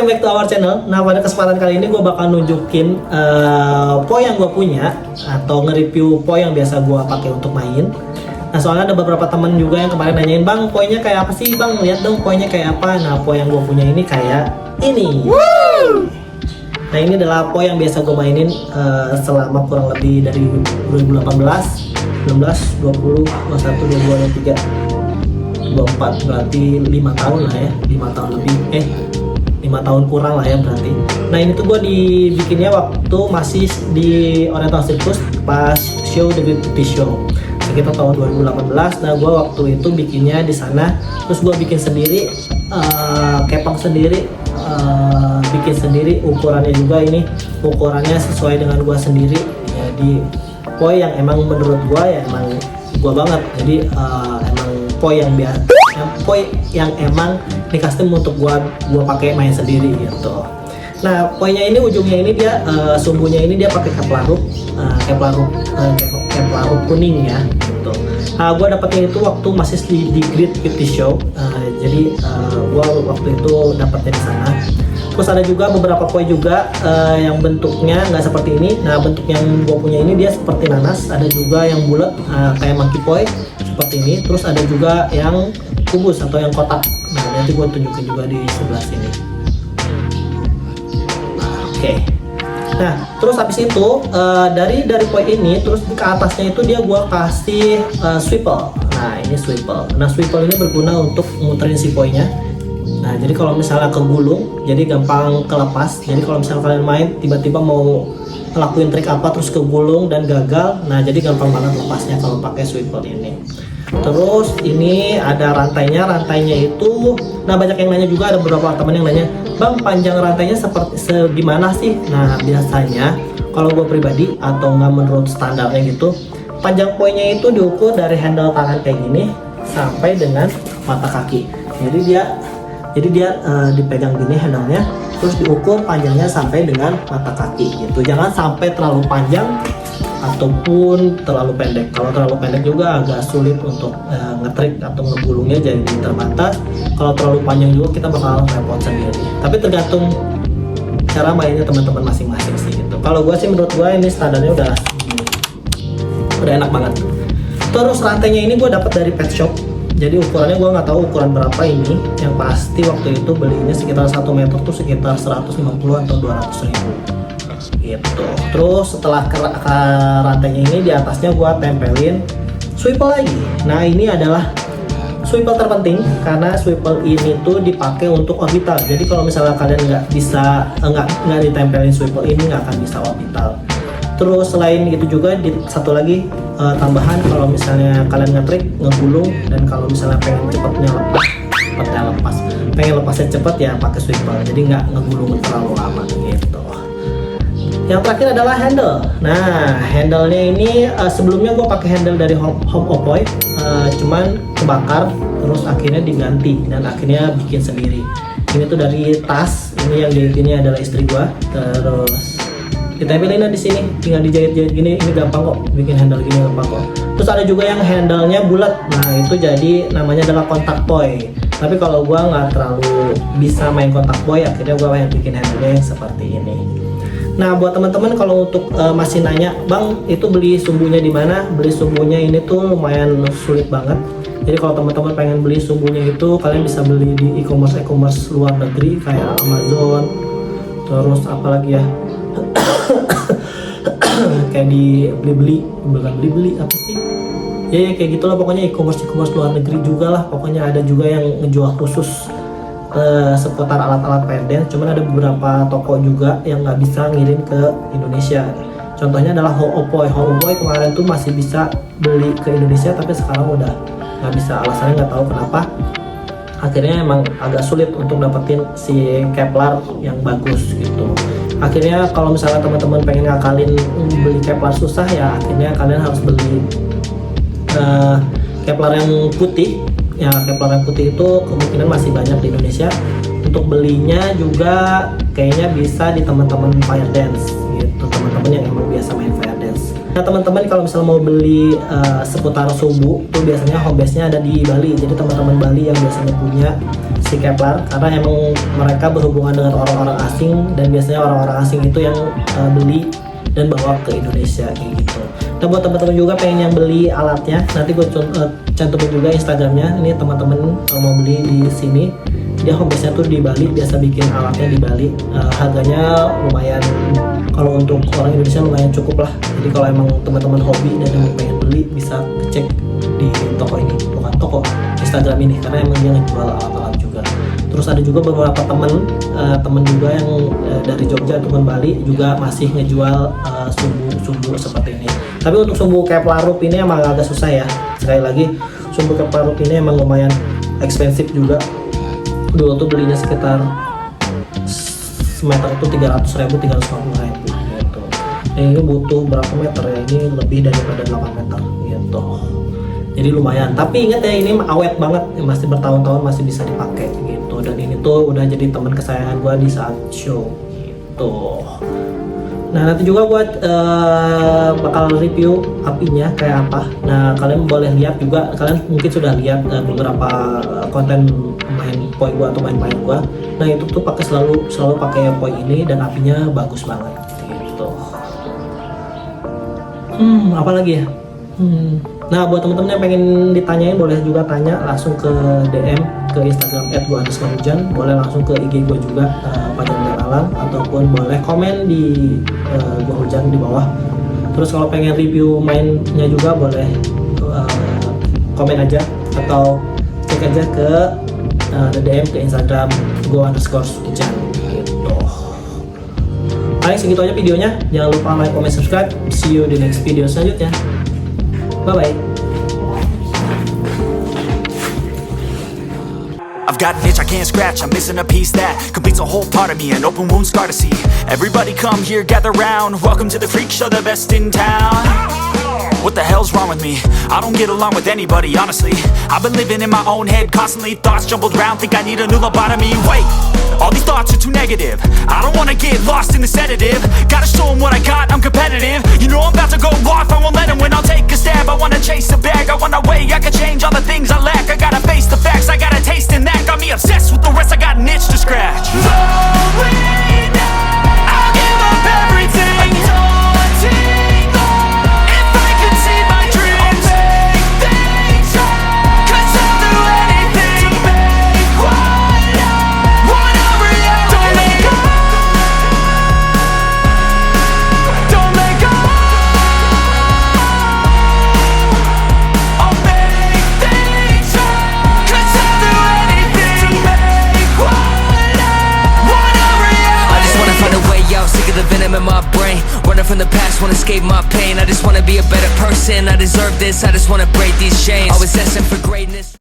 welcome back to our channel. Nah, pada kesempatan kali ini gue bakal nunjukin poi yang gue punya atau nge-review poi yang biasa gue pakai untuk main. Nah, soalnya ada beberapa temen juga yang kemarin nanyain, "Bang, poinya kayak apa sih, Bang? Lihat dong poinya kayak apa." Nah, poi yang gue punya ini kayak ini. Nah, ini adalah poi yang biasa gue mainin selama kurang lebih dari 2018, 19, 20, 21, 22, 23, 24, berarti 5 tahun lah ya, 5 tahun lebih, 5 tahun kurang lah ya berarti. Nah, ini tuh gue dibikinnya waktu masih di Oriental Circus pas show The Beauty Show sekitar tahun 2018. Nah, gue waktu itu bikinnya di sana, terus gue bikin sendiri, kepang sendiri, bikin sendiri, ukurannya juga ini ukurannya sesuai dengan gue sendiri. Jadi poi yang emang menurut gue ya emang gue banget. Jadi emang poi yang biasa, poi yang emang di custom untuk gua pakai main sendiri gitu. Nah, poinya ini ujungnya ini dia sumbunya ini dia pakai Kevlar kuning ya gitu. Gua dapatnya itu waktu masih di Great Beauty Show. Jadi gua waktu itu dapatnya di sana. Terus ada juga beberapa poi juga yang bentuknya nggak seperti ini. Nah, bentuk yang gua punya ini dia seperti nanas. Ada juga yang bulat kayak monkey poi seperti ini. Terus ada juga yang kubus atau yang kotak. Nah, nanti gue tunjukin juga di sebelah sini. Oke. Nah, terus habis itu dari poi ini terus ke atasnya itu dia gue kasih swivel. Nah, ini swivel. Nah, swivel ini berguna untuk muterin si poinya. Nah, jadi kalau misalnya kegulung, jadi gampang kelepas. Jadi kalau misalnya kalian main tiba-tiba mau ngelakuin trik apa terus kegulung dan gagal, nah jadi gampang banget lepasnya kalau pakai swivel ini. Terus ini ada rantainya itu, nah banyak yang nanya juga, ada beberapa teman yang nanya, "Bang, panjang rantainya seperti segimana sih?" Nah, biasanya kalau gue pribadi atau nggak menurut standarnya gitu, panjang poinya itu diukur dari handle tangan kayak gini sampai dengan mata kaki. Jadi dia dipegang gini handle-nya, terus diukur panjangnya sampai dengan mata kaki gitu. Jangan sampai terlalu panjang ataupun terlalu pendek. Kalau terlalu pendek juga agak sulit untuk ngetrik atau ngebulungnya jadi terbatas. Kalau terlalu panjang juga kita bakal repot sendiri. Tapi tergantung cara mainnya teman-teman masing-masing sih gitu. Kalau gue sih menurut gue ini standarnya udah enak banget. Terus rantainya ini gue dapat dari pet shop. Jadi ukurannya gue nggak tahu ukuran berapa ini. Yang pasti waktu itu belinya sekitar 1 meter tuh sekitar 150 atau 200 ribu gitu. Terus setelah ke rantainya ini di atasnya gua tempelin swivel lagi. Nah, ini adalah swivel terpenting karena swivel ini tuh dipakai untuk orbital. Jadi kalau misalnya kalian nggak ditempelin swivel ini nggak akan bisa orbital. Terus selain itu juga satu lagi tambahan, kalau misalnya kalian ngetrik, ngegulung, dan kalau misalnya pengen cepatnya lepas, pengen lepasnya cepet ya pakai swivel. Jadi nggak ngegulung terlalu lama gitu. Yang terakhir adalah handle. Nah, handle-nya ini sebelumnya gue pakai handle dari Home Opoy, cuman kebakar, terus akhirnya diganti dan akhirnya bikin sendiri. Ini tuh dari tas. Ini yang ini adalah istri gue. Terus ditempelin di sini, tinggal dijahit-jahit gini. Ini gampang kok, bikin handle gini gampang kok. Terus ada juga yang handle-nya bulat. Nah, itu jadi namanya adalah kontak poi. Tapi kalau gue nggak terlalu bisa main kontak poi, akhirnya gue yang bikin handle-nya yang seperti ini. Nah, buat teman-teman kalau untuk masih nanya, "Bang, itu beli sumbunya di mana?" Beli sumbunya ini tuh lumayan sulit banget. Jadi kalau teman-teman pengen beli sumbunya itu, kalian bisa beli di e-commerce luar negeri kayak Amazon. Terus apalagi ya? Kayak di Blibli apa sih? Ya kayak gitulah pokoknya, e-commerce luar negeri juga lah. Pokoknya ada juga yang ngejual khusus seputar alat-alat pair dance. Cuman ada beberapa toko juga yang nggak bisa ngirim ke Indonesia. Contohnya adalah Home Opoy kemarin tuh masih bisa beli ke Indonesia, tapi sekarang udah nggak bisa. Alasannya nggak tahu kenapa. Akhirnya emang agak sulit untuk dapetin si Kevlar yang bagus gitu. Akhirnya kalau misalnya teman-teman pengen ngakalin beli Kevlar susah, ya akhirnya kalian harus beli Kevlar yang putih. Ya, Kevlar yang putih itu kemungkinan masih banyak di Indonesia. Untuk belinya juga kayaknya bisa di teman-teman fire dance gitu, teman-teman yang emang biasa main fire dance. Nah teman-teman kalau misalnya mau beli seputar Sumbu tuh biasanya home base-nya ada di Bali. Jadi teman-teman Bali yang biasanya punya si Kepler, karena emang mereka berhubungan dengan orang-orang asing dan biasanya orang-orang asing itu yang beli dan bawa ke Indonesia kayak gitu. Nah buat teman-teman juga pengen yang beli alatnya, nanti gue cantumin juga Instagramnya. Ini teman-teman kalau mau beli di sini, dia home base-nya tuh di Bali, biasa bikin alatnya di Bali. Harganya lumayan, kalau untuk orang Indonesia lumayan cukup lah. Jadi kalau emang teman-teman hobi dan emang pengen beli, bisa cek di toko ini, bukan toko, Instagram ini, karena emang dia ngejual alat-alat juga. Terus ada juga beberapa temen juga yang dari Jogja ataupun Bali juga masih ngejual sumbu seperti ini. Tapi untuk sumbu Kepler Loop ini emang agak susah ya. Sekali lagi, sumbu Kepler Loop ini emang lumayan ekspensif juga. Dulu tuh belinya sekitar semeter itu 300.000, 350.000 gitu. Ini butuh berapa meter ya? Ini lebih daripada 8 meter gitu. Jadi lumayan. Tapi ingat ya, ini awet banget, masih bertahun-tahun masih bisa dipakai gitu. Dan ini tuh udah jadi teman kesayangan gua di saat show gitu. Nah nanti juga buat bakal review apinya kayak apa. Nah kalian boleh lihat juga, kalian mungkin sudah lihat beberapa konten main poi gua atau main-main gua. Nah itu tuh pakai selalu pakai poi ini dan apinya bagus banget gitu. Apa lagi ya? Nah buat teman-teman yang pengen ditanyain boleh juga tanya langsung ke DM ke Instagram @gua_hujan, boleh langsung ke IG gua juga Fajar Alam, ataupun boleh komen di Gua Hujan di bawah. Terus kalau pengen review mainnya juga boleh komen aja atau cek aja ke DM ke Instagram gua_hujan gitu. Paling segitu aja videonya. Jangan lupa like, comment, subscribe. See you di next video selanjutnya. Bye bye. I've got an itch I can't scratch, I'm missing a piece that completes a whole part of me, an open wound scar to see. Everybody come here, gather round, welcome to the freak show, the best in town. What the hell's wrong with me? I don't get along with anybody, honestly. I've been living in my own head constantly, thoughts jumbled round, think I need a new lobotomy. Wait, all these thoughts are too negative, I don't wanna get lost in the sedative. Gotta show them what I got, I'm competitive. You know I'm about to go off, I won't let them win, I'll take a stab. I wanna chase a bag, I wanna weigh, I can change all the things I lack. I gotta face the facts, I got a taste in that. Got me obsessed with the rest, I got an itch to scratch. Slowly now, I'll give up everything. The venom in my brain, running from the past, wanna escape my pain. I just wanna be a better person, I deserve this, I just wanna break these chains. Always asking for greatness.